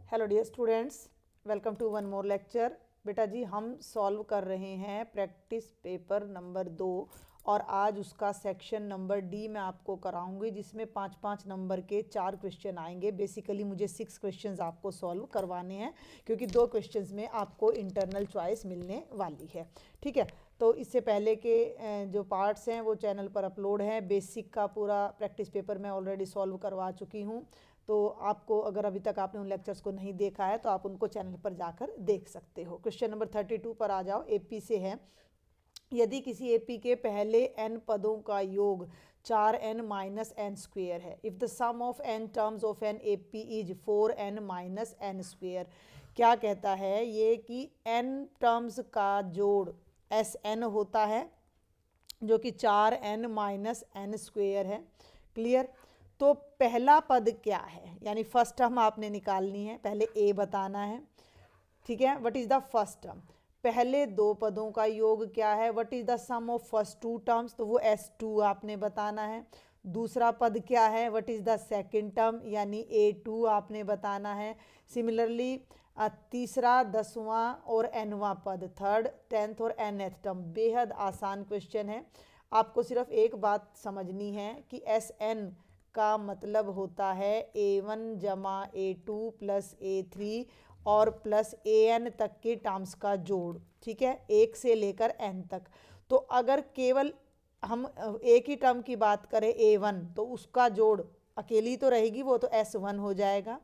Hello dear students, welcome to one more lecture. बेटा जी, हम सॉल्व कर रहे हैं प्रैक्टिस पेपर नंबर 2 और आज उसका सेक्शन नंबर डी मैं आपको कराऊंगी, जिसमें 5-5 नंबर के 4 क्वेश्चन आएंगे। बेसिकली मुझे 6 क्वेश्चंस आपको सॉल्व करवाने हैं, क्योंकि 2 क्वेश्चंस में आपको इंटरनल चॉइस मिलने वाली है। ठीक है, तो इससे पहले के जो पार्ट्स हैं वो चैनल पर अपलोड हैं। बेसिक का पूरा प्रैक्टिस पेपर मैं ऑलरेडी सॉल्व करवा चुकी हूँ, तो आपको अगर अभी तक आपने उन लेक्चर्स को नहीं देखा है तो आप उनको चैनल पर जाकर देख सकते हो। क्वेश्चन नंबर 32 पर आ जाओ। एपी से है, यदि किसी एपी के पहले n पदों का योग 4n माइनस एन स्क्वेयर है, if the sum of n terms of n AP is 4n minus n square. क्या कहता है ये कि n टर्म्स का जोड़ Sn होता है, जो कि 4n माइनस एन स्क्वेयर है। क्लियर? तो पहला पद क्या है, यानी फर्स्ट टर्म आपने निकालनी है, पहले ए बताना है। ठीक है, what is the first term? पहले दो पदों का योग क्या है? What is the sum of first two terms? तो वो S2 आपने बताना है। दूसरा पद क्या है? What is the second term, यानी A2 आपने बताना है। सिमिलरली तीसरा, 10वां और nवां पद, थर्ड, 10th और nth टर्म। बेहद आसान क्वेश्चन है। आपको सिर्फ एक बात समझनी है कि Sn का मतलब होता है A1 जमा A2 प्लस A3 और प्लस AN तक के टर्म्स का जोड़। ठीक है, 1 से लेकर n तक। तो अगर केवल हम एक ही टर्म की बात करें A1, तो उसका जोड़ अकेली तो रहेगी, वो तो S1 हो जाएगा।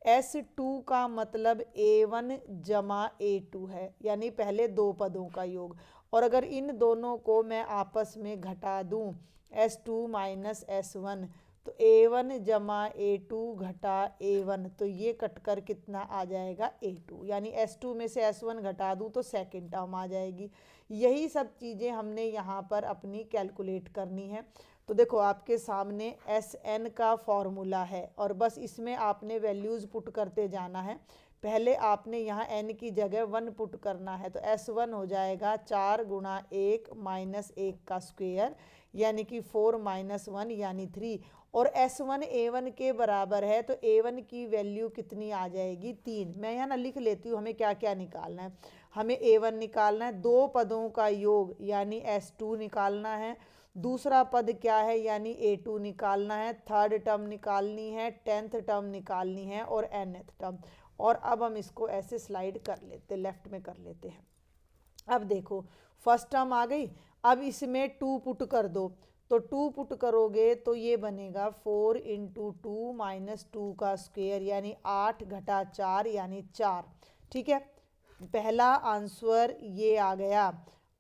S2 का मतलब A1 जमा A2 है, यानी पहले दो पदों का योग। और अगर इन दोनों को मैं आपस में घटा दूं, S2 माइनस S1, तो A1 जमा A2 घटा A1, तो ये कटकर कितना आ जाएगा? A2। यानी S2 में से S1 घटा दूं तो सेकंड टर्म आ जाएगी। यही सब चीज़ें हमने यहाँ पर अपनी कैलकुलेट करनी है। तो देखो, आपके सामने Sn का फॉर्मूला है और बस इसमें आपने वैल्यूज़ पुट करते जाना है। पहले आपने यहाँ n की जगह 1 पुट करना है, तो S1 हो जाएगा 4 गुणा 1 माइनस 1 का स्क्वेयर, यानी कि 4 माइनस 1 यानी 3। और S1 A1 के बराबर है, तो A1 की वैल्यू कितनी आ जाएगी? 3। मैं यहाँ ना लिख लेती हूँ हमें क्या क्या निकालना है। हमें A1 निकालना है, दो पदों का योग यानी S2 निकालना है। दूसरा पद क्या है, यानी A2 निकालना है। थर्ड टर्म निकालनी है, 10th टर्म निकालनी है और nth टर्म। और अब हम इसको ऐसे स्लाइड कर लेते, लेफ्ट में कर लेते हैं। अब देखो, फर्स्ट टर्म आ गई। अब इसमें 2 पुट कर दो, तो 2 पुट करोगे तो ये बनेगा 4 इंटू 2 माइनस 2 का स्क्वेयर, यानी 8 घटा 4 यानी 4। ठीक है, पहला आंसर ये आ गया।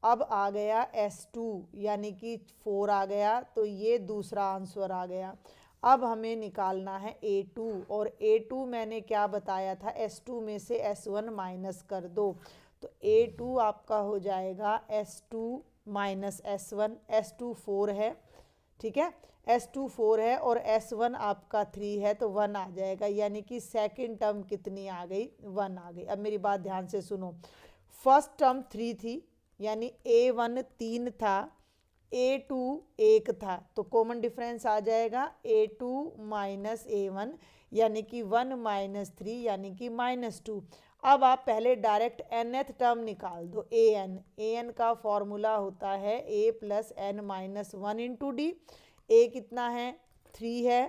अब आ गया S2, यानी कि 4 आ गया, तो ये दूसरा आंसर आ गया। अब हमें निकालना है A2, और A2 मैंने क्या बताया था? S2 में से S1 माइनस कर दो, तो A2 आपका हो जाएगा S2 माइनस S1। S2 4 है, ठीक है, S2 4 है और S1 आपका 3 है, तो 1 आ जाएगा, यानी कि सेकंड टर्म कितनी आ गई? 1 आ गई। अब मेरी बात ध्यान से सुनो। फर्स्ट टर्म 3 थी, यानी A1 3 था, A2 1 था, तो कॉमन डिफरेंस आ जाएगा A2 माइनस A1, यानी कि 1 माइनस 3 यानी कि -2। अब आप पहले डायरेक्ट nth टर्म निकाल दो, an का फॉर्मूला होता है a plus n minus 1 into d. A कितना है? 3 है,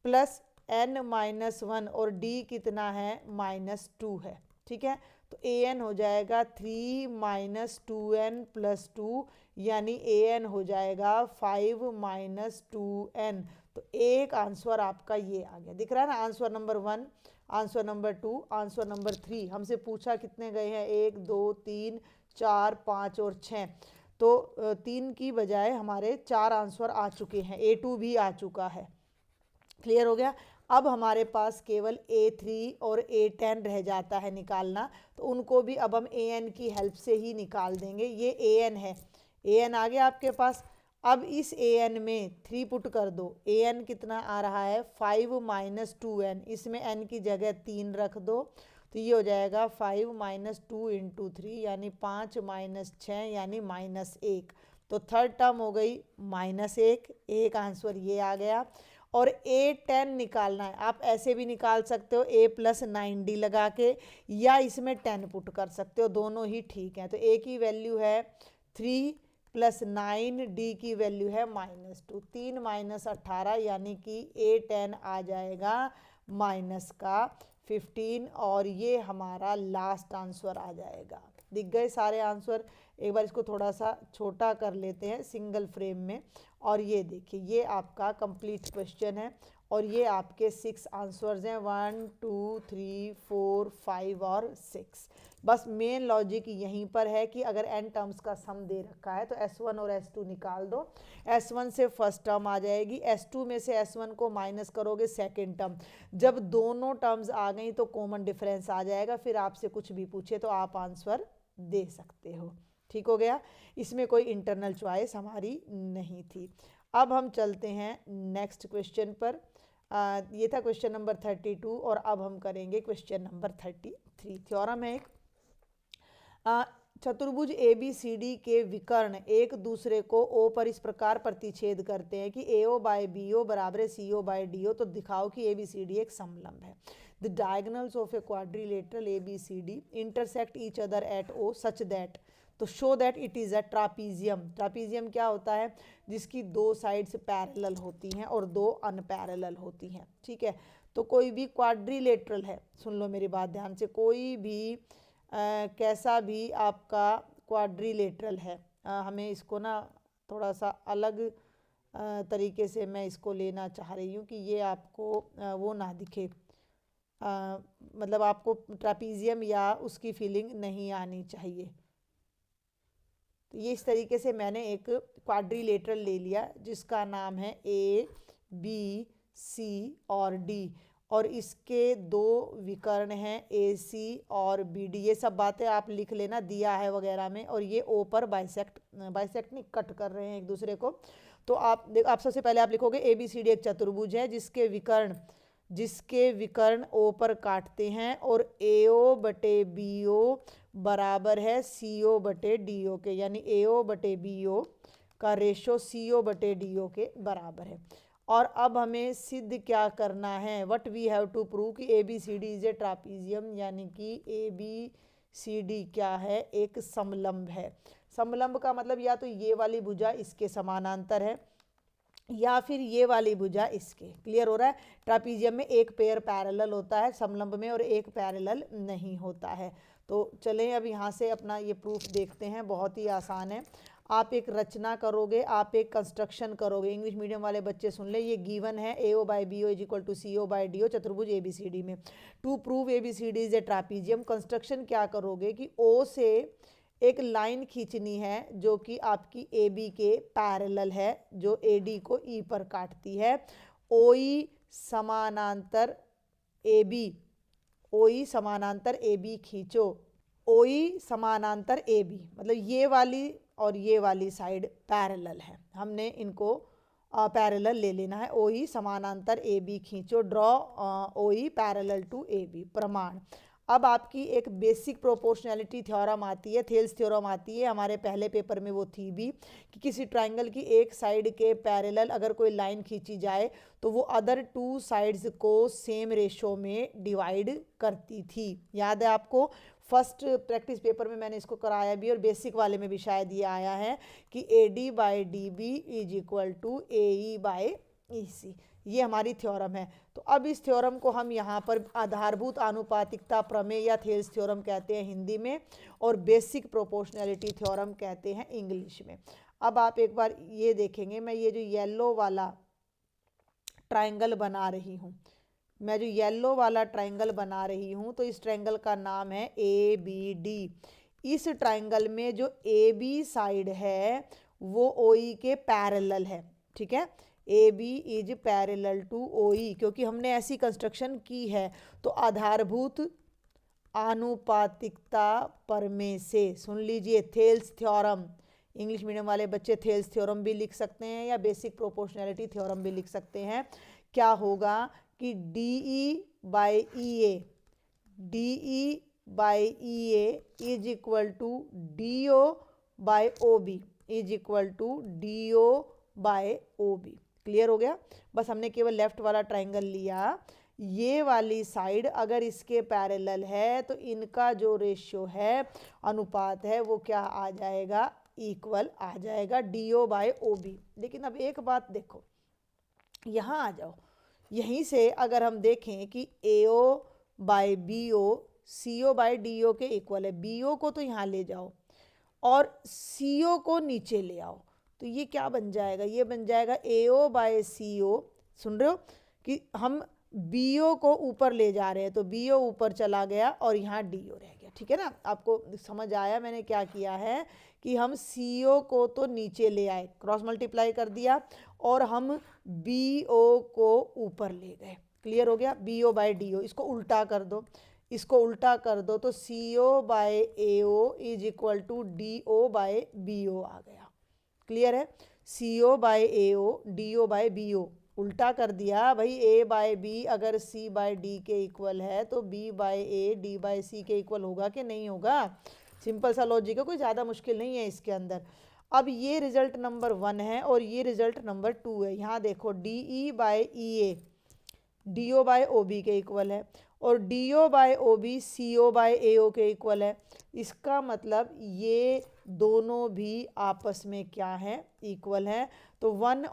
प्लस n माइनस 1, और d कितना है? -2 है। ठीक है, तो an हो जाएगा 3 माइनस 2n प्लस 2, यानी an हो जाएगा 5 माइनस 2n। तो एक आंसर आपका ये आ गया, दिख रहा है ना? Answer number 1, answer number 2, answer number 3। हमसे पूछा कितने गए हैं? 1 2 3 4 5 और 6, तो 3 की बजाय हमारे 4 आंसर आ चुके हैं। A2 भी आ चुका है। क्लियर हो गया? अब हमारे पास केवल A3 और A10 रह जाता है निकालना, तो उनको भी अब हम AN की हेल्प से ही निकाल देंगे। ये AN है, AN आ गया आपके पास। अब इस AN में 3 पुट कर दो, AN कितना आ रहा है? 5 माइनस 2n, इसमें n की जगह 3 रख दो, तो ये हो जाएगा 5 माइनस 2 इंटू 3, यानी 5 माइनस 6 यानी -1। तो थर्ड टर्म हो गई -1, एक आंसर ये आ गया। और A10 निकालना है। आप ऐसे भी निकाल सकते हो A + 9D लगा के, या इसमें 10 पुट कर सकते हो, दोनों ही ठीक है। तो A की वैल्यू है 3 + 9, D की वैल्यू है -2, 3 - 18 यानी कि A10 आ जाएगा -15, और ये हमारा लास्ट आंसर आ जाएगा। दिख गए सारे आंसर। एक बार इसको थोड़ा सा छोटा कर लेते हैं सिंगल फ्रेम में, और ये देखिए ये आपका कंप्लीट क्वेश्चन है, और ये आपके 6 आंसर्स हैं, 1 2 3 4 5 और 6। बस मेन लॉजिक यहीं पर है कि अगर n टर्म्स का सम दे रखा है तो S1 और S2 निकाल दो। S1 से फर्स्ट टर्म आ जाएगी, S2 में से S1 को माइनस करोगे सेकेंड टर्म। जब दोनों टर्म्स आ गई तो कॉमन डिफरेंस आ जाएगा, फिर आपसे कुछ भी पूछे तो आप आंसर दे सकते हो। ठीक हो गया, इसमें कोई इंटरनल चॉइस हमारी नहीं थी। अब हम चलते हैं नेक्स्ट क्वेश्चन पर। ये था क्वेश्चन नंबर 32, और अब हम करेंगे क्वेश्चन नंबर 33। थ्योरम है एक, चतुर्भुज ABCD के विकर्ण एक दूसरे को O पर इस प्रकार प्रतिच्छेद करते हैं कि AO बाय BO बराबर है CO बाय DO, तो दिखाओ कि ABCD एक समलंब है। The diagonals of a quadrilateral ABCD intersect each other at O such that, तो show that it is a trapezium. Trapezium क्या होता है? जिसकी दो साइड्स पैरेलल होती हैं और दो अनपैरेलल होती हैं। ठीक है, तो कोई भी क्वाड्रिलेटरल है, सुन लो मेरी बात ध्यान से, कोई भी कैसा भी आपका क्वाड्रिलेटरल है, हमें इसको ना थोड़ा सा अलग तरीके से मैं इसको लेना चाह रही हूँ कि ये आपको वो ना दिखे, मतलब आपको ट्रापीजियम या उसकी फीलिंग नहीं आनी चाहिए। तो ये इस तरीके से मैंने एक क्वाड्रिलेटरल ले लिया जिसका नाम है ABC और D, और इसके दो विकर्ण हैं AC और BD। ये सब बातें आप लिख लेना, दिया है वगैरह में, और ये O पर बाइसेक्ट नहीं, कट कर रहे हैं एक दूसरे को। तो आप सबसे पहले आप लिखोगे ABCD एक चतुर्भुज है जिसके विकर्ण O पर काटते हैं, और AO बटे BO बराबर है CO बटे DO के, यानी AO बटे BO का रेशो CO बटे DO के बराबर है। और अब हमें सिद्ध क्या करना है, what we have to prove कि ABCD इज ए ट्रापीजियम, यानी कि ABCD क्या है, एक समलंब है। समलंब का मतलब या तो ये वाली भुजा इसके समानांतर है या फिर ये वाली भुजा इसके। क्लियर हो रहा है? ट्रापीजियम में एक पेयर पैरेलल होता है, समलंब में और एक पैरेलल नहीं होता है। तो चलें अब यहाँ से अपना ये प्रूफ देखते हैं, बहुत ही आसान है। आप एक रचना करोगे, आप एक कंस्ट्रक्शन करोगे। इंग्लिश मीडियम वाले बच्चे सुन ले, ये गिवन है AO by BO is equal to CO by DO चतुर्भुज ABCD में। To prove ABCD is a trapezium, construction क्या करोगे कि O से एक लाइन खींचनी है जो कि आपकी AB के पैरेलल है, जो AD को E पर काटती है। OE समानांतर AB खींचो, OE समानांतर AB, मतलब ये वाली और ये वाली साइड पैरेलल है, हमने इनको पैरेलल ले लेना है। OE समानांतर AB खींचो, draw OE parallel to AB। प्रमाण, अब आपकी एक बेसिक प्रोपोर्शनैलिटी थ्योरम आती है, थेल्स थ्योरम आती है, हमारे पहले पेपर में वो थी भी, कि किसी ट्राइंगल की एक साइड के पैरेलल अगर कोई लाइन खींची जाए तो वो अदर टू साइड्स को सेम रेशो में डिवाइड करती थी। याद है आपको? फर्स्ट प्रैक्टिस पेपर में मैंने इसको कराया भी, और बेसिक वाले में भी शायद ये आया है कि AD by DB is equal to AE by EC। ये हमारी थ्योरम है। तो अब इस थ्योरम को हम यहाँ पर आधारभूत आनुपातिकता प्रमेय या थेल्स थ्योरम कहते हैं हिंदी में, और बेसिक प्रोपोर्शनैलिटी थ्योरम कहते हैं इंग्लिश में। अब आप एक बार ये देखेंगे, मैं ये जो येलो वाला ट्राइंगल बना रही हूँ, तो इस ट्राइंगल का नाम है ABD। इस ट्राइंगल में जो AB साइड है वो OE के पैरेलल है। ठीक है, AB is parallel to OE, क्योंकि हमने ऐसी कंस्ट्रक्शन की है। तो आधारभूत आनुपातिकता प्रमेय से, सुन लीजिए, थेल्स थ्योरम, इंग्लिश मीडियम वाले बच्चे थेल्स थ्योरम भी लिख सकते हैं या बेसिक प्रोपोर्शनैलिटी थ्योरम भी लिख सकते हैं। क्या होगा कि DE by EA is equal to DO by OB is equal to DO by OB। Clear हो गया। बस हमने केवल लेफ्ट वाला ट्राइंगल लिया, ये वाली साइड अगर इसके पैरेलल है तो इनका जो रेशियो है, अनुपात है, वो क्या आ जाएगा, इक्वल आ जाएगा DO/OB। लेकिन अब एक बात देखो, यहाँ आ जाओ, यहीं से अगर हम देखें कि AO/BO CO/DO के इक्वल है, BO को तो यहाँ ले जाओ और CO को नीचे ले आओ, तो ये क्या बन जाएगा, ये बन जाएगा AO/CO। सुन रहे हो कि हम BO को ऊपर ले जा रहे हैं, तो BO ऊपर चला गया और यहाँ DO रह गया। ठीक है ना, आपको समझ आया मैंने क्या किया है कि हम CO को तो नीचे ले आए, क्रॉस मल्टीप्लाई कर दिया, और हम BO को ऊपर ले गए। क्लियर हो गया, BO/DO। इसको उल्टा कर दो, इसको उल्टा कर दो, तो CO/AO is equal to DO/BO आ गया। क्लियर है, CO/AO DO/BO उल्टा कर दिया भाई। A/B अगर C/D के इक्वल है तो B/A D/C के इक्वल होगा कि नहीं होगा। सिंपल सा लॉजिक है, कोई ज़्यादा मुश्किल नहीं है इसके अंदर। अब ये रिजल्ट नंबर 1 है और ये रिजल्ट नंबर 2 है। यहाँ देखो DE/EA DO/OB के इक्वल है और DO/OB CO/AO के इक्वल है। इसका मतलब ये दोनों भी आपस में क्या है, इक्वल है। तो 1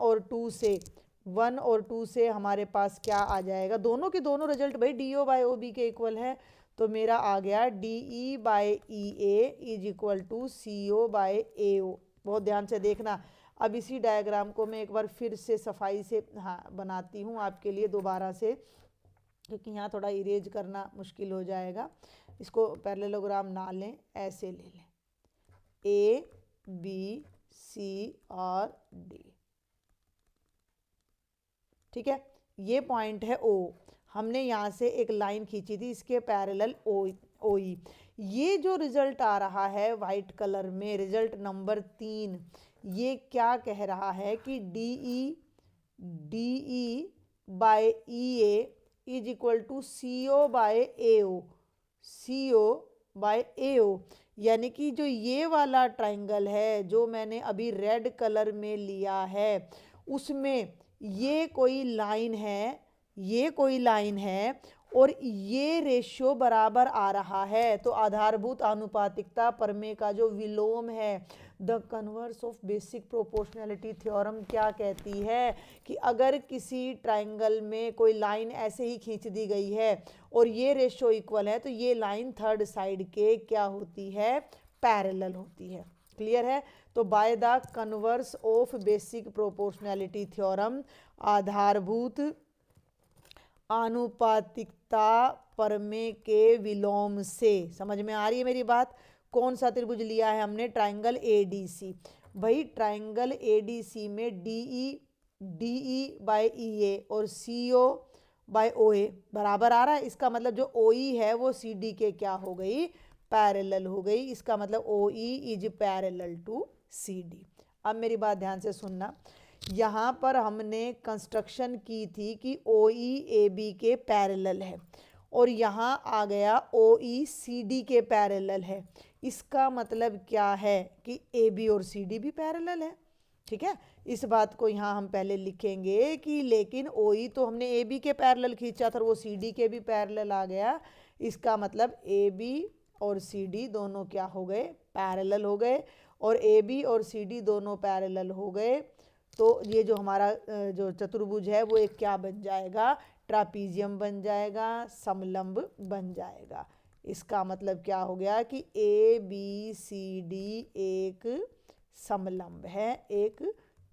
और 2 से हमारे पास क्या आ जाएगा, दोनों के दोनों रिजल्ट भाई DO/OB के इक्वल है, तो मेरा आ गया DE/EA is equal to CO/AO। बहुत ध्यान से देखना। अब इसी डायग्राम को मैं एक बार फिर से सफाई से बनाती हूँ आपके लिए दोबारा से, क्योंकि यहाँ थोड़ा इरेज करना मुश्किल हो जाएगा। इसको पैरेललोग्राम ना लें, ऐसे ले लें, A B C और D। ठीक है, ये पॉइंट है O। हमने यहाँ से एक लाइन खींची थी इसके पैरेलल OE। ये जो रिजल्ट आ रहा है वाइट कलर में, रिजल्ट नंबर 3, ये क्या कह रहा है कि DE/EA is equal to CO/AO। यानी कि जो ये वाला ट्राइंगल है जो मैंने अभी रेड कलर में लिया है, उसमें ये कोई लाइन है और ये रेशियो बराबर आ रहा है। तो आधारभूत आनुपातिकता प्रमेय का जो विलोम है, the converse of basic proportionality theorem क्या कहती है कि अगर किसी ट्राइंगल में कोई लाइन ऐसे ही खींच दी गई है और ये रेशियो इक्वल है, तो ये लाइन थर्ड साइड के क्या होती है, पैरेलल होती है। क्लियर है, तो by the converse of basic proportionality theorem, आधारभूत आनुपातिकता प्रमेय के विलोम से, समझ में आ रही है मेरी बात। कौन सा त्रिभुज लिया है हमने, ट्राइंगल ADC। भाई ट्राइंगल ADC में DE/EA और CO/OA बराबर आ रहा है। इसका मतलब जो OE है वो CD के क्या हो गई, पैरेलल हो गई। इसका मतलब OE is parallel to CD। अब मेरी बात ध्यान से सुनना, यहाँ पर हमने कंस्ट्रक्शन की थी कि OE AB के पैरेलल है और यहाँ आ गया OE CD के पैरेलल है। इसका मतलब क्या है कि AB और CD भी पैरेलल है। ठीक है, इस बात को यहाँ हम पहले लिखेंगे कि लेकिन OE तो हमने AB के पैरेलल खींचा था और वो CD के भी पैरेलल आ गया। इसका मतलब AB और CD दोनों क्या हो गए, पैरेलल हो गए, और AB और CD दोनों पैरेलल हो गए। तो ये जो हमारा जो चतुर्भुज है वो एक क्या बन जाएगा, ट्रापीजियम बन जाएगा, समलंब बन जाएगा। इसका मतलब क्या हो गया कि ABCD एक समलंब है, एक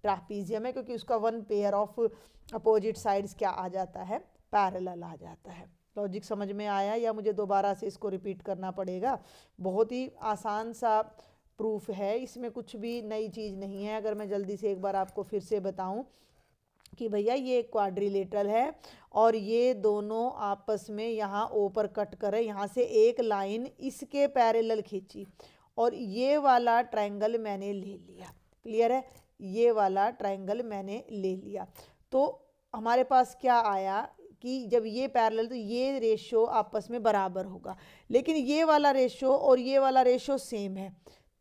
ट्रापीजियम है, क्योंकि उसका 1 पेयर ऑफ अपोजिट साइड्स क्या आ जाता है, पैरेलल आ जाता है। लॉजिक समझ में आया या मुझे दोबारा से इसको रिपीट करना पड़ेगा? बहुत ही आसान सा प्रूफ है, इसमें कुछ भी नई चीज़ नहीं है। अगर मैं जल्दी से एक बार आपको फिर से बताऊं कि भैया ये क्वाड्रिलेटरल है और ये दोनों आपस में यहाँ O पर कट करे, यहाँ से एक लाइन इसके पैरेलल खींची और ये वाला ट्रायंगल मैंने ले लिया। क्लियर है, ये वाला ट्रायंगल मैंने ले लिया, तो हमारे पास क्या आया कि जब ये पैरेलल तो ये रेशो आपस में बराबर होगा, लेकिन ये वाला रेशो और ये वाला रेशो सेम है,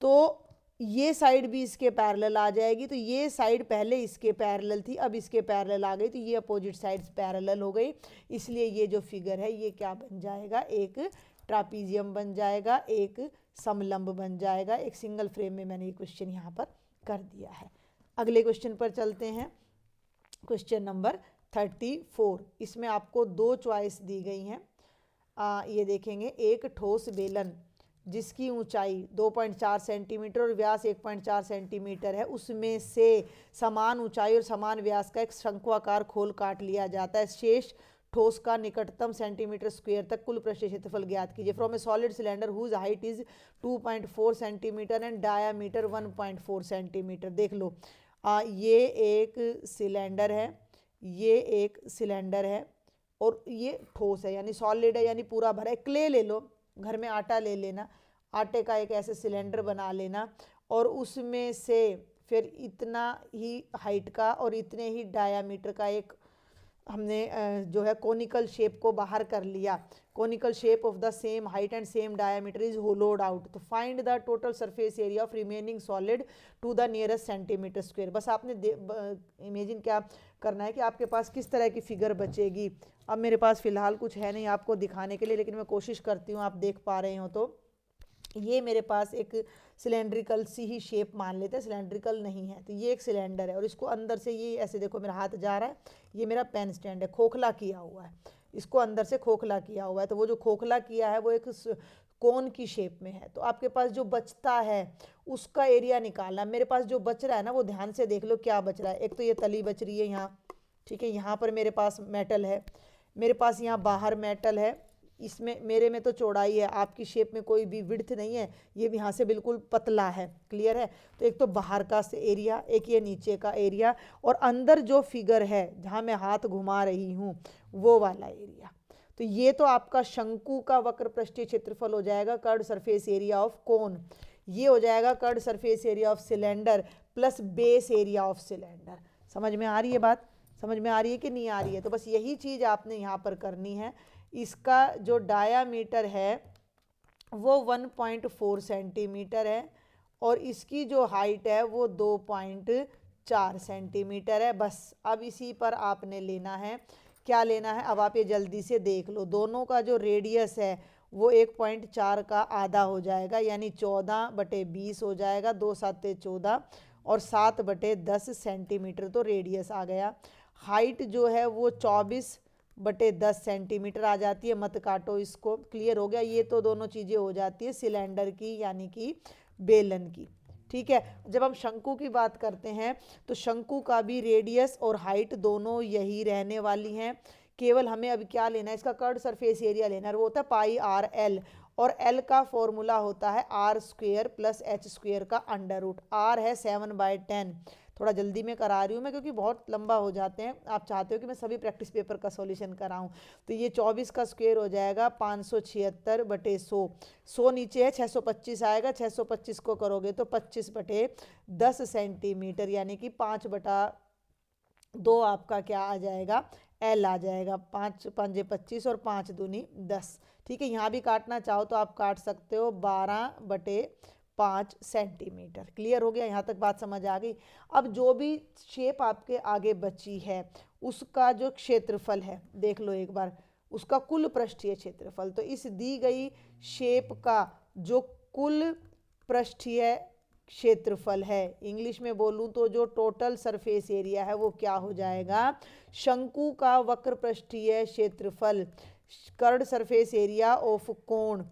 तो ये साइड भी इसके पैरेलल आ जाएगी, तो ये साइड पहले इसके पैरेलल थी, अब इसके पैरेलल आ गई, तो ये अपोजिट साइड्स पैरेलल हो गई। इसलिए ये जो फिगर है ये क्या बन जाएगा, एक ट्रापीजियम बन जाएगा, एक समलंब बन जाएगा। एक सिंगल फ्रेम में मैंने ये क्वेश्चन यहाँ पर कर दिया है। अगले क्वेश्चन पर चलते हैं। Question number 34। इसमें आपको दो चॉइस दी गई हैं। ये देखेंगे, एक ठोस बेलन जिसकी ऊंचाई 2.4 सेंटीमीटर और व्यास 1.4 सेंटीमीटर है, उसमें से समान ऊंचाई और समान व्यास का एक शंक्वाकार खोल काट लिया जाता है। शेष ठोस का निकटतम सेंटीमीटर स्क्वायर तक कुल पृष्ठीय क्षेत्रफल ज्ञात कीजिए। From a solid cylinder whose height is 2.4 centimetre and diameter 1.4 centimetre. देख लो, ये एक सिलेंडर है, ये एक सिलेंडर है और ये ठोस है यानी सॉलिड है, यानी पूरा भरा है। क्ले ले लो, घर में आटा ले लेना, आटे का एक ऐसे सिलेंडर बना लेना और उसमें से फिर इतना ही हाइट का और इतने ही डायामीटर का एक हमने जो है कोनिकल शेप को बाहर कर लिया। Conical shape of the same height and same diameter is hollowed out. तो find the total surface area of remaining solid to the nearest centimetre square. बस आपने इमेजिन क्या करना है कि आपके पास किस तरह की फिगर बचेगी। अब मेरे पास फिलहाल कुछ है नहीं आपको दिखाने के लिए, लेकिन मैं कोशिश करती हूँ आप देख पा रहे हो। तो ये मेरे पास एक सिलेंड्रिकल सी ही शेप मान लेते हैं, सिलेंड्रिकल नहीं है। तो ये एक सिलेंडर है और इसको अंदर से ये ऐसे देखो, मेरा हाथ जा रहा है, ये मेरा पेन स्टैंड है, खोखला किया हुआ है, इसको अंदर से खोखला किया हुआ है। तो वो जो खोखला किया है वो एक कोन की शेप में है। तो आपके पास जो बचता है उसका एरिया निकालना। मेरे पास जो बच रहा है ना, वो ध्यान से देख लो क्या बच रहा है। एक तो ये तली बच रही है यहाँ, ठीक है, यहाँ पर मेरे पास मेटल है, मेरे पास यहाँ बाहर मेटल है, इसमें मेरे में तो चौड़ाई है, आपकी शेप में कोई भी विड्थ नहीं है, ये भी यहाँ से बिल्कुल पतला है। क्लियर है। तो एक तो बाहर का एरिया, एक ये नीचे का एरिया, और अंदर जो फिगर है जहाँ मैं हाथ घुमा रही हूँ वो वाला एरिया। तो ये तो आपका शंकु का वक्र पृष्ठीय क्षेत्रफल हो जाएगा, curved surface area of cone. ये हो जाएगा curved surface area of cylinder plus base area of cylinder. समझ में आ रही है बात? समझ में आ रही है कि नहीं आ रही है? तो बस यही चीज़ आपने यहाँ पर करनी है। इसका जो डायामीटर है वो 1.4 सेंटीमीटर है और इसकी जो हाइट है वो 2.4 सेंटीमीटर है। बस अब इसी पर आपने लेना है, क्या लेना है, अब आप ये जल्दी से देख लो। दोनों का जो रेडियस है वो 1.4 का आधा हो जाएगा, यानी 14/20 हो जाएगा, 2 7 14 और 7/10 सेंटीमीटर तो रेडियस आ गया। हाइट जो है वो 24/10 सेंटीमीटर आ जाती है। मत काटो इसको। क्लियर हो गया? ये तो दोनों चीज़ें हो जाती है सिलेंडर की यानी कि बेलन की। ठीक है। जब हम शंकु की बात करते हैं तो शंकु का भी रेडियस और हाइट दोनों यही रहने वाली हैं। केवल हमें अब क्या लेना है, इसका कर्व्ड सरफेस एरिया लेना है, वो होता है πr/l, और l का फॉर्मूला होता है r² + h² का अंडर रूट। r है 7/10। थोड़ा जल्दी में करा रही हूँ मैं क्योंकि बहुत लंबा हो जाते हैं। आप चाहते हो कि मैं सभी प्रैक्टिस पेपर का सॉल्यूशन कराऊं। तो ये 24 का स्क्वायर हो जाएगा 576/100। 100 नीचे है, 625 आएगा, 625 को करोगे तो 25/10 सेंटीमीटर यानी कि 5/2 आपका क्या आ जाएगा, एल आ जाएगा। 5 5 25 और 5 दूनी 10। ठीक है। यहाँ भी काटना चाहो तो आप काट सकते हो 12/5 सेंटीमीटर। क्लियर हो गया? यहाँ तक बात समझ आ गई? अब जो भी शेप आपके आगे बची है उसका जो क्षेत्रफल है देख लो एक बार, उसका कुल पृष्ठीय क्षेत्रफल। तो इस दी गई शेप का जो कुल पृष्ठीय क्षेत्रफल है, इंग्लिश में बोलूं तो जो टोटल सरफेस एरिया है, वो क्या हो जाएगा, शंकु का वक्र पृष्ठीय क्षेत्रफल, curved surface area of cone,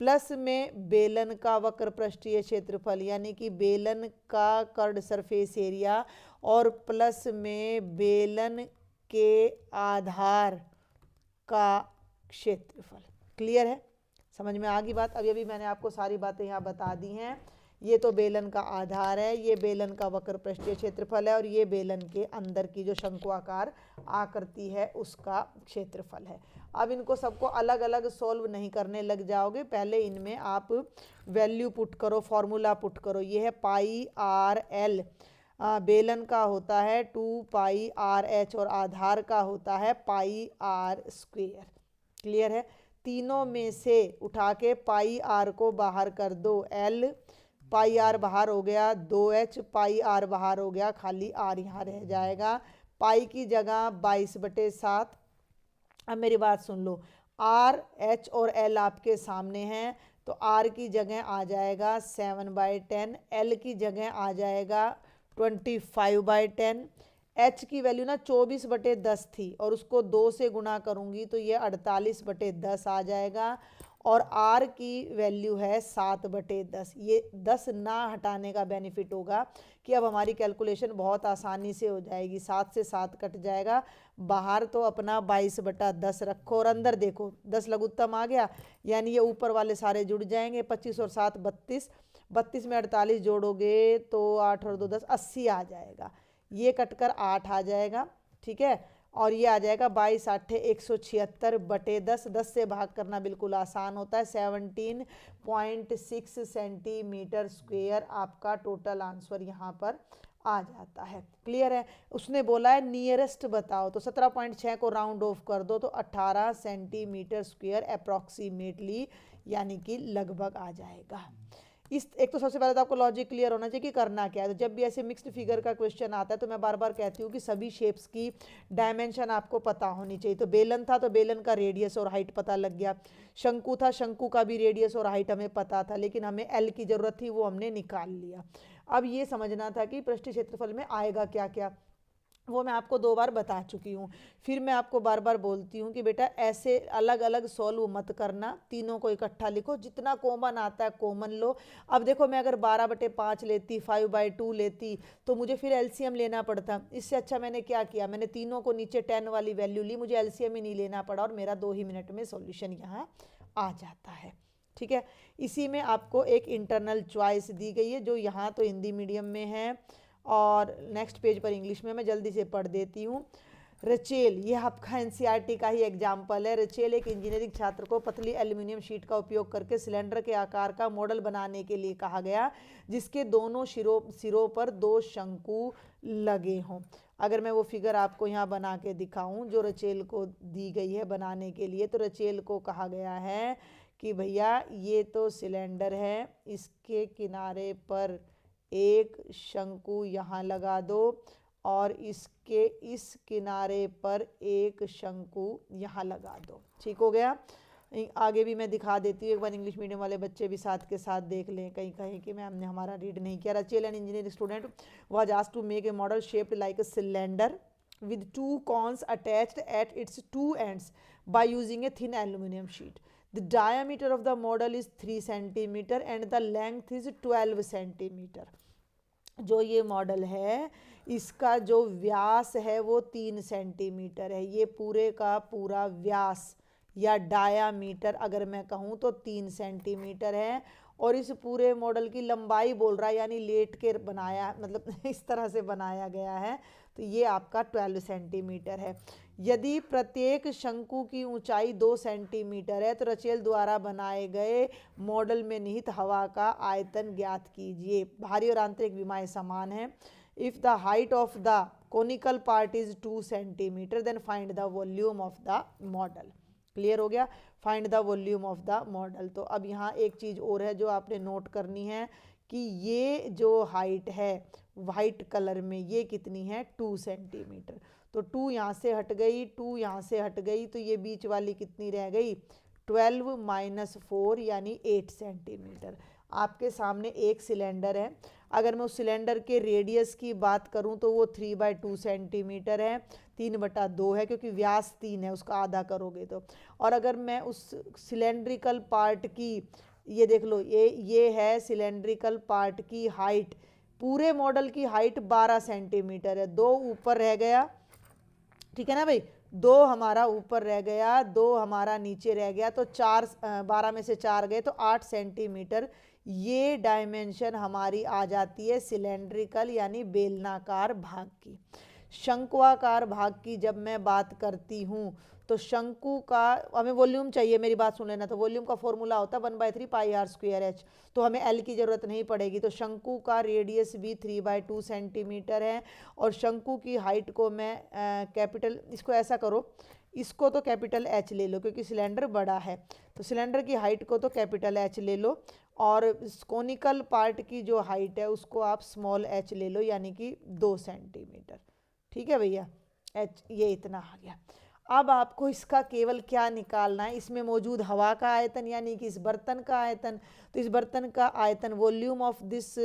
plus में बेलन का वक्र पृष्ठीय क्षेत्रफल यानी कि बेलन का कर्व्ड सरफेस एरिया, और प्लस में बेलन के आधार का क्षेत्रफल। क्लियर है? समझ में आ गई बात? अभी अभी मैंने आपको सारी बातें यहाँ बता दी हैं। ये तो बेलन का आधार है, ये बेलन का वक्र पृष्ठीय क्षेत्रफल है, और ये बेलन के अंदर की जो शंक्वाकार आकृति है उसका क्षेत्रफल है। अब इनको सबको अलग अलग सॉल्व नहीं करने लग जाओगे, पहले इनमें आप वैल्यू पुट करो, फॉर्मूला पुट करो। ये है πr/l, बेलन का होता है 2πr/h और आधार का होता है πr²। क्लियर है? तीनों में से उठा के πr को बाहर कर दो, l पाई आर बाहर हो गया, 2h, पाई आर बाहर हो गया, खाली आर यहाँ रह जाएगा। पाई की जगह 22/7। अब मेरी बात सुन लो, आर, एच और एल आपके सामने हैं, तो आर की जगह आ जाएगा 7/10, एल की जगह आ जाएगा 25/10। एच की वैल्यू ना 24/10 थी और उसको 2 से गुणा करूंगी तो ये 48/10 आ जाएगा। और आर की वैल्यू है 7/10। ये 10 ना हटाने का बेनिफिट होगा कि अब हमारी कैलकुलेशन बहुत आसानी से हो जाएगी। 7 से 7 कट जाएगा, बाहर तो अपना 22/10 रखो और अंदर देखो 10 लघुत्तम आ गया, यानी ये ऊपर वाले सारे जुड़ जाएंगे। 25 और 7 32, 32 में 48 जोड़ोगे तो 8 और 2 10, 80 आ जाएगा। ये कटकर 8 आ जाएगा, ठीक है। और ये आ जाएगा 22 8 176/10। 10 से भाग करना बिल्कुल आसान होता है। 17.6 सेंटीमीटर स्क्वेयर आपका टोटल आंसर यहाँ पर आ जाता है। क्लियर है। उसने बोला है नियरेस्ट बताओ, तो 17.6 को राउंड ऑफ कर दो तो 18 सेंटीमीटर स्क्वेयर अप्रॉक्सीमेटली, यानी कि लगभग आ जाएगा। इस एक तो सबसे पहले तो आपको लॉजिक क्लियर होना चाहिए कि करना क्या है। तो जब भी ऐसे मिक्स्ड फिगर का क्वेश्चन आता है तो मैं बार बार कहती हूँ कि सभी शेप्स की डायमेंशन आपको पता होनी चाहिए। तो बेलन था तो बेलन का रेडियस और हाइट पता लग गया, शंकु था शंकु का भी रेडियस और हाइट हमें पता था, लेकिन हमें एल की जरूरत थी, वो हमने निकाल लिया। अब ये समझना था कि पृष्ठीय क्षेत्रफल में आएगा क्या क्या, वो मैं आपको 2 बार बता चुकी हूँ। फिर मैं आपको बार बार बोलती हूँ कि बेटा ऐसे अलग अलग सॉल्व मत करना, तीनों को इकट्ठा लिखो, जितना कॉमन आता है कॉमन लो। अब देखो मैं अगर 12/5 लेती, 5/2 लेती तो मुझे फिर एलसीएम लेना पड़ता। इससे अच्छा मैंने क्या किया, मैंने तीनों को नीचे 10 वाली वैल्यू ली, मुझे एलसीएम ही नहीं लेना पड़ा और मेरा 2 ही मिनट में सॉल्यूशन यहाँ आ जाता है। ठीक है। इसी में आपको एक इंटरनल चॉइस दी गई है जो यहाँ तो हिंदी मीडियम में है और नेक्स्ट पेज पर इंग्लिश में। मैं जल्दी से पढ़ देती हूँ। रचेल, ये आपका एनसीईआरटी का ही एग्जाम्पल है। रचेल एक इंजीनियरिंग छात्र को पतली एल्यूमिनियम शीट का उपयोग करके सिलेंडर के आकार का मॉडल बनाने के लिए कहा गया जिसके दोनों सिरों पर 2 शंकु लगे हों। अगर मैं वो फिगर आपको यहाँ बना के दिखाऊं जो रचेल को दी गई है बनाने के लिए, तो रचेल को कहा गया है कि भैया ये तो सिलेंडर है, इसके किनारे पर एक शंकु यहाँ लगा दो और इसके इस किनारे पर एक शंकु यहाँ लगा दो। ठीक हो गया। आगे भी मैं दिखा देती हूँ, एक बार इंग्लिश मीडियम वाले बच्चे भी साथ के साथ देख लें, कहीं कहीं कि मैम ने हमारा रीड नहीं किया। Rachel an engineering student was asked to make a model shaped like a cylinder with 2 cones attached at its 2 ends by using a thin aluminum sheet. The diameter of the model is 3 centimeter and the length is 12 centimeter. जो ये model है इसका जो व्यास है वो 3 centimetre है। ये पूरे का पूरा व्यास या डायामीटर अगर मैं कहूँ तो 3 सेंटीमीटर है और इस पूरे मॉडल की लंबाई बोल रहा है, यानी लेट के बनाया, मतलब इस तरह से बनाया गया है, तो ये आपका 12 सेंटीमीटर है। यदि प्रत्येक शंकु की ऊंचाई 2 सेंटीमीटर है तो रचेल द्वारा बनाए गए मॉडल में निहित हवा का आयतन ज्ञात कीजिए। बाहरी और आंतरिक विमाएं समान है। If the height of the conical part is 2 centimetre then find the volume of the model. Clear हो गया। Find the volume of the model. तो अब यहाँ एक चीज़ और है जो आपने नोट करनी है कि ये जो हाइट है वाइट कलर में ये कितनी है, 2 सेंटीमीटर। तो 2 यहाँ से हट गई, 2 यहाँ से हट गई, तो ये बीच वाली कितनी रह गई, 12 - 4 यानी 8 सेंटीमीटर। आपके सामने एक सिलेंडर है, अगर मैं उस सिलेंडर के रेडियस की बात करूं तो वो 3/2 सेंटीमीटर है, 3/2 है क्योंकि व्यास 3 है, उसका आधा करोगे तो। और अगर मैं उस सिलेंड्रिकल पार्ट की, ये देख लो, ये है सिलेंड्रिकल पार्ट की हाइट, पूरे मॉडल की हाइट 12 सेंटीमीटर है। 2 ऊपर रह गया, ठीक है ना भाई, 2 हमारा ऊपर रह गया, 2 हमारा नीचे रह गया, तो 12 में से 4 गए तो 8 सेंटीमीटर ये डायमेंशन हमारी आ जाती है सिलेंड्रिकल यानी बेलनाकार भाग की। शंक्वाकार भाग की जब मैं बात करती हूँ तो शंकु का हमें वॉल्यूम चाहिए, मेरी बात सुन लेना। तो वॉल्यूम का फॉर्मूला होता है 1/3 πr²h, तो हमें एल की जरूरत नहीं पड़ेगी। तो शंकु का रेडियस भी 3/2 सेंटीमीटर है और शंकु की हाइट को मैं कैपिटल, इसको ऐसा करो, इसको तो कैपिटल एच ले लो क्योंकि सिलेंडर बड़ा है, तो सिलेंडर की हाइट को तो कैपिटल एच ले लो और कोनिकल पार्ट की जो हाइट है उसको आप स्मॉल h ले लो, यानी कि 2 सेंटीमीटर। ठीक है भैया, h ये इतना आ गया। अब आपको इसका केवल क्या निकालना है, इसमें मौजूद हवा का आयतन यानी कि इस बर्तन का आयतन। तो इस बर्तन का आयतन, volume of this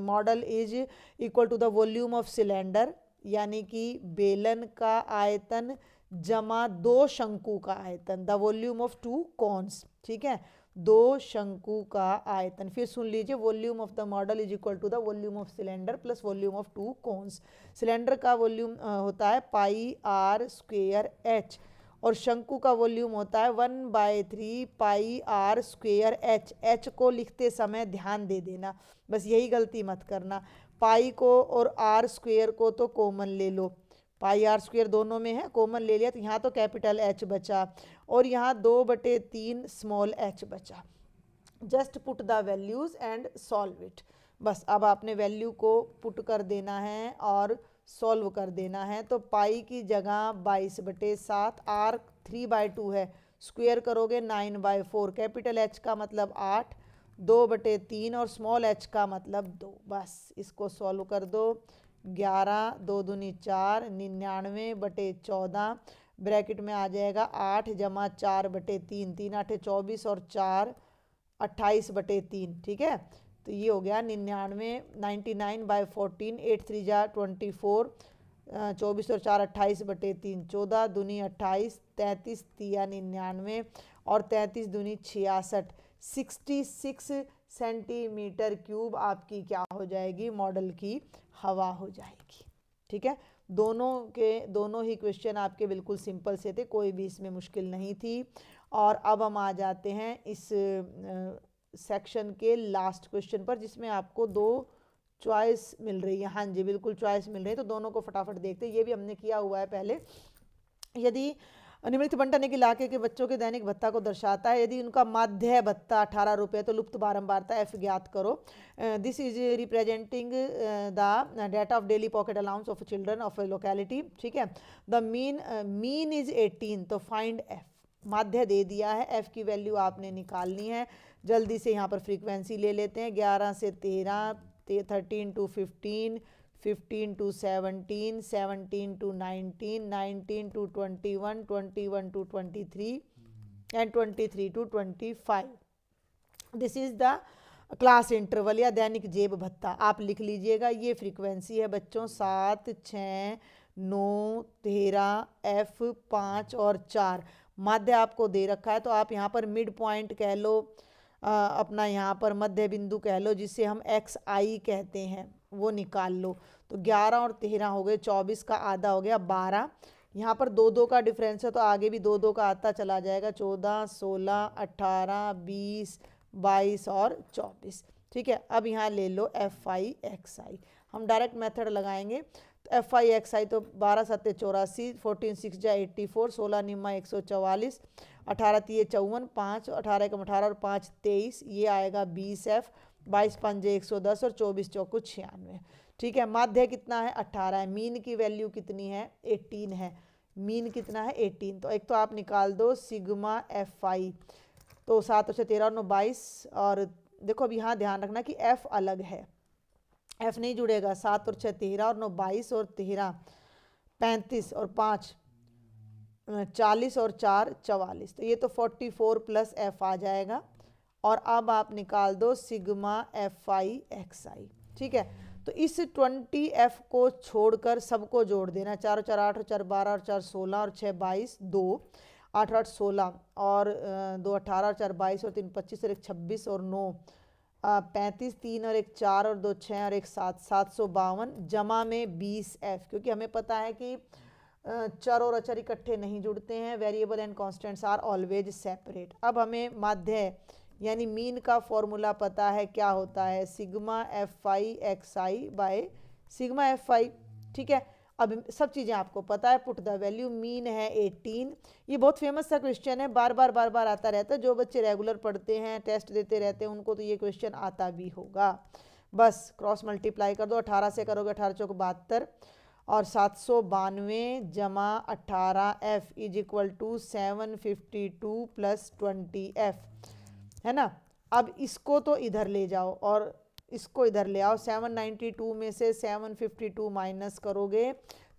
model is equal to the volume of cylinder, यानी कि बेलन का आयतन जमा 2 शंकु का आयतन, द वॉल्यूम ऑफ 2 कॉन्स। ठीक है, 2 शंकु का आयतन। फिर सुन लीजिए, volume of the model is equal to the volume of cylinder plus volume of 2 cones. Cylinder का वॉल्यूम होता है पाई आर स्क्वेयर एच, और शंकु का वॉल्यूम होता है 1/3 पाई आर स्क्वेयर एच। एच को लिखते समय ध्यान दे देना, बस यही गलती मत करना। पाई को और आर स्क्वेयर को तो कॉमन ले लो, पाई आर स्क्वेयर दोनों में है, कॉमन ले लिया, तो यहाँ तो कैपिटल एच बचा और यहाँ 2/3 स्मॉल एच बचा। Just put the values and solve it. बस अब आपने वैल्यू को पुट कर देना है और सॉल्व कर देना है। तो पाई की जगह 22/7, आर 3/2 है, स्क्वेयर करोगे 9/4, कैपिटल एच का मतलब 8, 2/3 और स्मॉल एच का मतलब 2। बस इसको सॉल्व कर दो। 11 2 दूनी 4, 99/14, ब्रैकेट में आ जाएगा 8 जमा 4/3, 3 8 24 और 4 28/3। ठीक है, तो ये हो गया 99/14, 8 3 जा 24, 24 और 4 28/3, 14 दूनी 28, 33 तिया 99 और 33 दूनी 66, 66 सेंटीमीटर क्यूब आपकी क्या हो जाएगी, मॉडल की हवा हो जाएगी। ठीक है, दोनों ही क्वेश्चन आपके बिल्कुल सिंपल से थे, कोई भी इसमें मुश्किल नहीं थी। और अब हम आ जाते हैं इस सेक्शन के लास्ट क्वेश्चन पर, जिसमें आपको 2 चॉइस मिल रही है। हाँ जी, बिल्कुल चॉइस मिल रही है, तो दोनों को फटाफट देखते हैं। ये भी हमने किया हुआ है पहले। यदि निम्नलिखित बंटन एक इलाके के बच्चों के दैनिक भत्ता को दर्शाता है, यदि उनका माध्य भत्ता 18 रुपये तो लुप्त बारंबारता एफ ज्ञात करो। This is representing the data of daily pocket allowance of children of A locality. ठीक है, द मीन इज 18, तो फाइंड एफ। माध्य दे दिया है, एफ की वैल्यू आपने निकालनी है। जल्दी से यहाँ पर फ्रीक्वेंसी ले लेते हैं। 11 से 13, 13 to 15, 15 to 17, 17 to 19, 19 to 21, 21 to 23 and 23 to 25. This is the class interval या दैनिक जेब भत्ता। आप लिख लीजिएगा, ये फ्रीक्वेंसी है बच्चों 7, 6, 9, 13, एफ 5 और 4। माध्य आपको दे रखा है, तो आप यहाँ पर मिड पॉइंट कह लो, अपना यहाँ पर मध्य बिंदु कह लो, जिसे हम एक्स आई कहते हैं, वो निकाल लो। तो 11 और 13 हो गए, 24 का आधा हो गया 12। यहाँ पर 2-2 का डिफरेंस है, तो आगे भी 2-2 का आता चला जाएगा, 14, 16, 18, 20, 22 और 24। ठीक है, अब यहाँ ले लो एफ आई एक्स आई। हम डायरेक्ट मेथड लगाएंगे, तो एफ आई एक्स आई तो 12 7 84, 14 6 जा 84, 16 निम्मा 144, 18 3 54, 5 18 1 18 और 5 23, ये आएगा 20 एफ, 22 5 110 और 24 चौको 96। ठीक है, माध्य कितना है 18 है, मीन की वैल्यू कितनी है 18 है, मीन कितना है 18। तो एक तो आप निकाल दो सिग्मा एफ आई, तो 7 और 13 और 9 22। और देखो अब यहाँ ध्यान रखना कि एफ अलग है, एफ नहीं जुड़ेगा। 7 और 6 13 और 9 22 और 13 35 और 5 40 और 4 44, तो ये तो 44 प्लस एफ आ जाएगा। और अब आप निकाल दो सिग्मा एफ आई एक्स आई। ठीक है, तो इस 20 एफ को छोड़कर सबको जोड़ देना। 4 और 4 8 और 4 12 और 4 16 और 6 22, 2 8 8 16 और 2 18 और 4 22 और 3 25 और 1 26 और 9 35, 3 और 1 4 और 2 6 और 1 7 752 जमा में 20 एफ, क्योंकि हमें पता है कि चर और अचर इकट्ठे नहीं जुड़ते हैं, variable and constants are always separate. अब हमें माध्य यानी मीन का फॉर्मूला पता है, क्या होता है sigma F I x I by sigma F I. ठीक है, अब सब चीज़ें आपको पता है। पुट द वैल्यू, मीन है 18। ये बहुत फेमस सा क्वेश्चन है, बार बार आता रहता है। जो बच्चे रेगुलर पढ़ते हैं, टेस्ट देते रहते हैं, उनको तो ये क्वेश्चन आता भी होगा। बस क्रॉस मल्टीप्लाई कर दो, 18 से करोगे 18 चौक 72 और 792 जमा 18 f is equal to 752 plus 20 f, है ना। अब इसको तो इधर ले जाओ और इसको इधर ले आओ। 792 में से 752 माइनस करोगे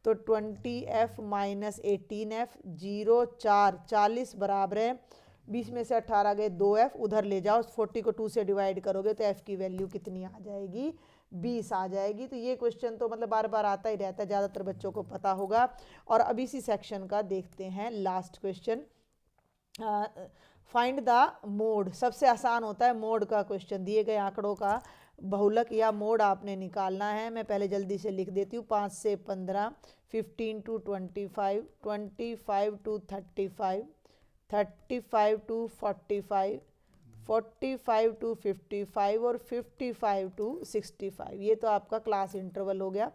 तो 20f माइनस 18f, 0 4 40 बराबर है 20 में से 18 गए 2f, उधर ले जाओ 40 को 2 से डिवाइड करोगे तो f की वैल्यू कितनी आ जाएगी, 20 आ जाएगी। तो ये क्वेश्चन तो मतलब बार बार आता ही रहता है, ज़्यादातर बच्चों को पता होगा। और अब इसी सेक्शन का देखते हैं last question, find the mode. सबसे आसान होता है मोड का क्वेश्चन, दिए गए आंकड़ों का बहुलक या मोड आपने निकालना है। मैं पहले जल्दी से लिख देती हूँ, 5 से 15, 15 to 25, 25 to 35, 35 to 45, 45 to 55 और 55 to 65। ये तो आपका क्लास इंटरवल हो गया।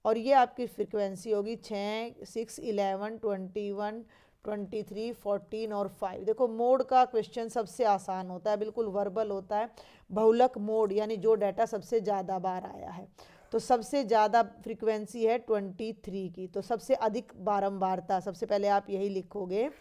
और ये आपकी फ्रीक्वेंसी होगी 6, 6, 11, 21, 23, 14 और 5। देखो मोड का क्वेश्चन सबसे आसान होता है, बिल्कुल वर्बल होता है। बहुलक मोड यानी जो डाटा सबसे ज़्यादा बार आया है, तो सबसे ज़्यादा फ्रीक्वेंसी है 23 की, तो सबसे अधिक बारंबारता, सबसे पहले आप यही लिखोगे,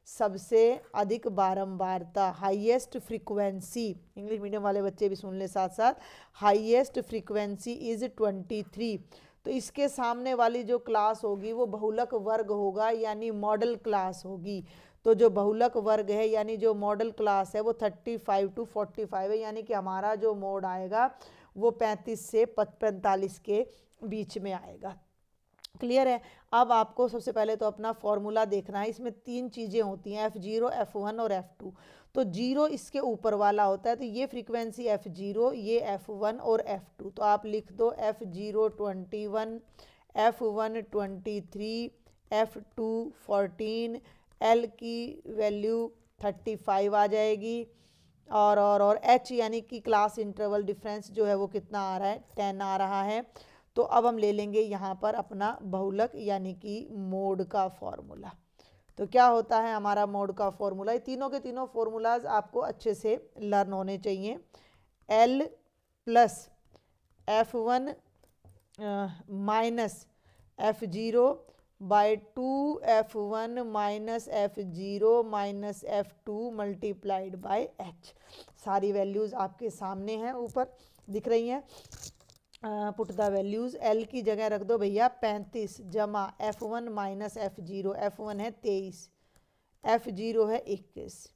सबसे अधिक बारंबारता, हाईएस्ट फ्रीक्वेंसी। इंग्लिश मीडियम वाले बच्चे भी सुन ले साथ साथ, हाईएस्ट फ्रीक्वेंसी इज 23। तो इसके सामने वाली जो क्लास होगी वो बहुलक वर्ग होगा यानी मॉडल क्लास होगी। तो जो बहुलक वर्ग है यानी जो मॉडल क्लास है वो 35 to 45 है, यानी कि हमारा जो मोड आएगा वो 35 से 45 के बीच में आएगा। क्लियर है। अब आपको सबसे पहले तो अपना फॉर्मूला देखना है। इसमें 3 चीज़ें होती हैं, F0, F1 और F2। तो 0 इसके ऊपर वाला होता है, तो ये फ्रीक्वेंसी F0, ये F1 और F2। तो आप लिख दो F0 21, F1 23, F2 14, L की वैल्यू 35 आ जाएगी। और H यानी कि क्लास इंटरवल डिफरेंस जो है वो कितना आ रहा है, 10 आ रहा है। तो अब हम ले लेंगे यहाँ पर अपना बहुलक यानी कि मोड का फॉर्मूला। तो क्या होता है हमारा मोड का फॉर्मूला, ये तीनों के तीनों फॉर्मूलाज आपको अच्छे से लर्न होने चाहिए। L plus F1 minus F0 by 2F1 minus F0 minus F2 multiplied by H। सारी वैल्यूज़ आपके सामने हैं, ऊपर दिख रही हैं। पुट द वैल्यूज़, L की जगह रख दो भैया 35 जमा F1 माइनस F0, F1 है 23, F0 है 21,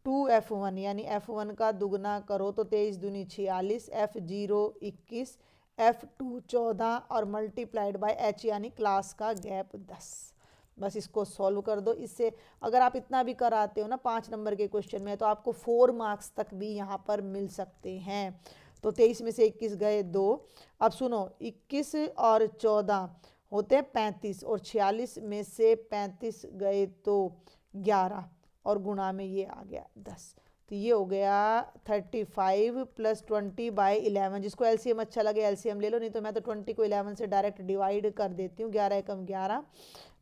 2F1 यानी F1 का दुगना करो तो 23 दूनी 46, F0 21, F2 14 और मल्टीप्लाइड बाय H यानी क्लास का गैप 10। बस इसको सॉल्व कर दो। इससे अगर आप इतना भी कराते हो ना 5 नंबर के क्वेश्चन में, तो आपको 4 मार्क्स तक भी यहाँ पर मिल सकते हैं। तो 23 में से 21 गए 2। अब सुनो, 21 और 14 होते हैं 35 और 46 में से 35 गए तो 11 और गुणा में ये आ गया 10। तो ये हो गया 35 प्लस 20 बाय 11। जिसको एलसीएम अच्छा लगे एलसीएम ले लो, नहीं तो मैं तो 20 को 11 से डायरेक्ट डिवाइड कर देती हूँ। 11 एकम 11,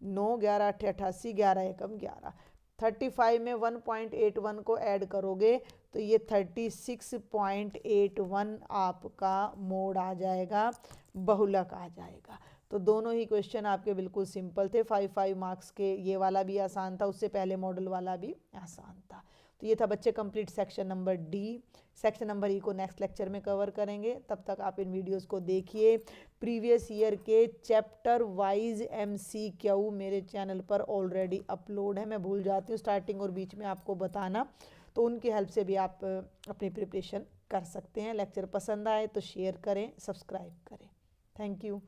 9, 11 8 88, 11 एकम 11। 35 में 1.81 को ऐड करोगे तो ये 36.81 आपका मोड आ जाएगा, बहुलक आ जाएगा। तो दोनों ही क्वेश्चन आपके बिल्कुल सिंपल थे। 5 मार्क्स के, ये वाला भी आसान था, उससे पहले मॉडल वाला भी आसान था। तो ये था बच्चे complete section number D. Section number ई को नेक्स्ट लेक्चर में कवर करेंगे। तब तक आप इन वीडियोस को देखिए। प्रीवियस ईयर के चैप्टर वाइज MCQ मेरे चैनल पर ऑलरेडी अपलोड है। मैं भूल जाती हूँ स्टार्टिंग और बीच में आपको बताना, तो उनकी हेल्प से भी आप अपनी प्रिपरेशन कर सकते हैं। लेक्चर पसंद आए तो शेयर करें, सब्सक्राइब करें। Thank you.